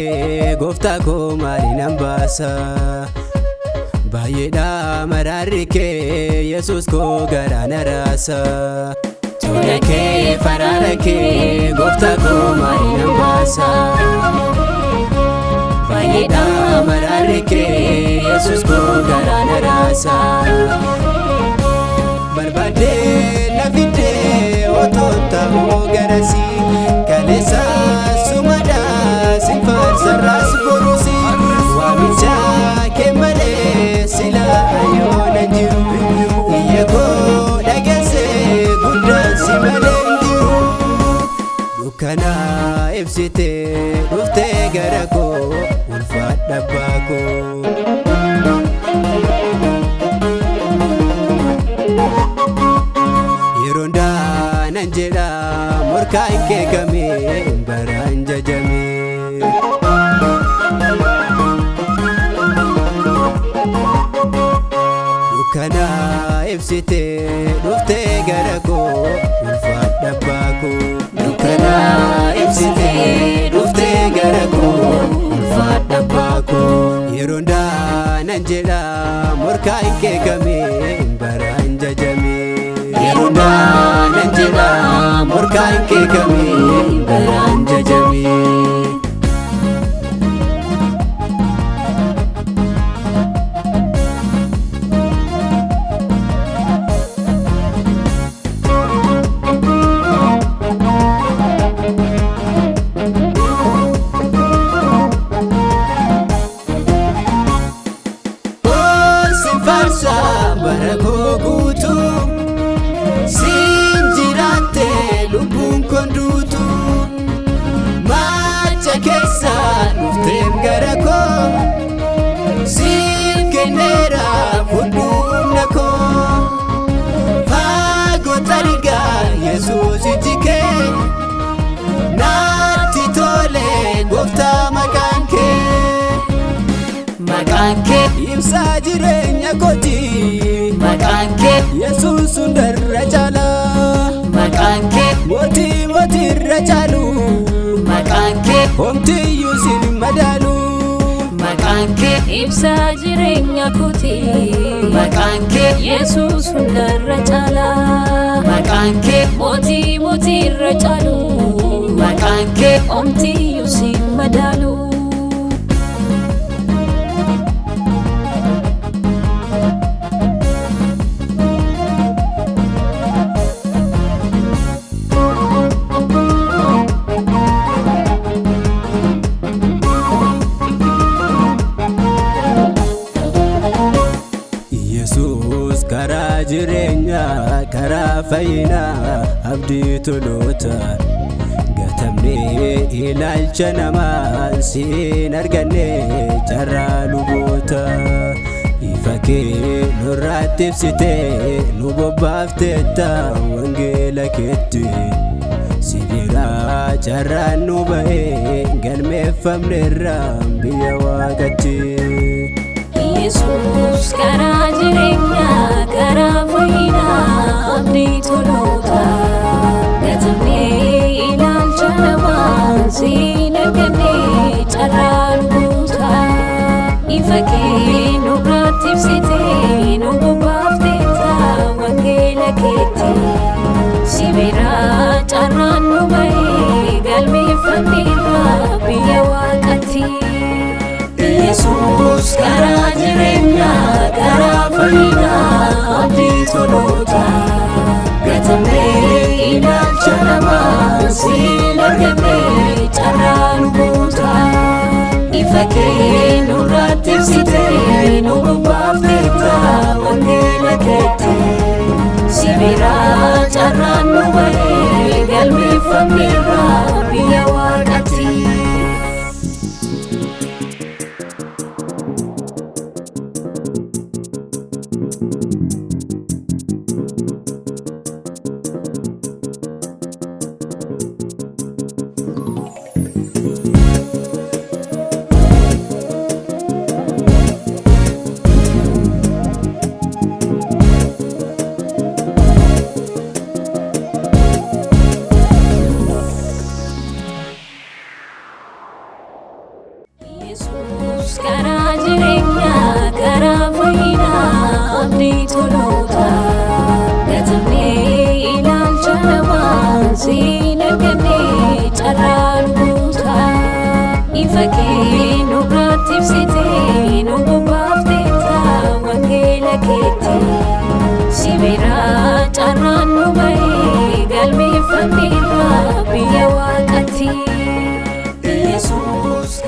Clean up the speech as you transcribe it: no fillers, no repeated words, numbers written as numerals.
kee gooftaa koo maaliin baasa baay'eedha maraarri kee Yesuus koo garaana raasa tola kee faraara kee gooftaa koo maaliin baasa baay'eedha maraarri kee Yesuus koo garaana raasa barbaadee lafitee otoo ta'uu garasi kaleessa sumada sinfaarsa raas borusi waamicha kee malee sila ayoona jiru iyya koo dhageessee guddaan si malee jiru dukkana ibsitee dhuftee gara koo ulfaadha abbaa koo yeroondaanan jedha morkaan kee kamee baraan jajame dukkana ibsitee dhuftee gara koo ulfaadha abbaa koo dukkana ibsitee dhuftee gara koo ulfaadha abbaa koo yeroondaanan jedha morkaan kee kamee baraan jajame yeroondaanan jedha morkaan kee kamee baraan jajame bara koo guutuu siin jiraattee lubbuun koo duutu maacha keessa dhufteem gara koo siin kenneera fudhuumna koo faagoota argaa Yesuus iji kee naatti tole gooftaa maqaan kee ibsaa jireenya kooti maqaan kee Yesuus hundarra caala maqaan kee mootii mootiirra caalu maqaan kee homtiyyuu sin madaalu maqaan kee ibsaa jireenya kooti maqaan kee Yesuus hundarra caala maqaan kee mootii mootiirra caalu maqaan kee homtiyyuu sin madaalu karaa jireenyaa karaa fayyinaa abdii toloota gatamnee ilaalcha namaa siin arganne carraa luboota ifa kee nurraatti ibsitee nu bobbaafteetta wangeela keetti sibiraa carraan nu bahee galmeeffamneerra biyya waaqatti Yesuus karaa jireenyaa karaa fayyinaa abdii toloota gatamnee ilaalcha namaa siin arganne carraa luboota ifa kee nurraatti ibsitee nu bobbaafteetta wangeela keetti sibiraa carraan nu bahee galmeeffamneerra biyya waaqatti Yesuus karaa jireenyaa karaa fayyinaa abdii toloota gatamnee ilaalcha namaa siin arganne carraa luboota ifa kee nurraatti ibsitee nu bobbaafteetta wangeela keetti sibiraa carraan nu bahee galmeeffamneerra biyya waaqatti toloota gatamnee ilaalcha namaa siin argannee carraa nu guuta ifa kee nu biratti ibsitee nu bobbaafteetta wangeela keetti si biraa carraan nu bahee galmeeffameerra biyya waaqatti. Yesuus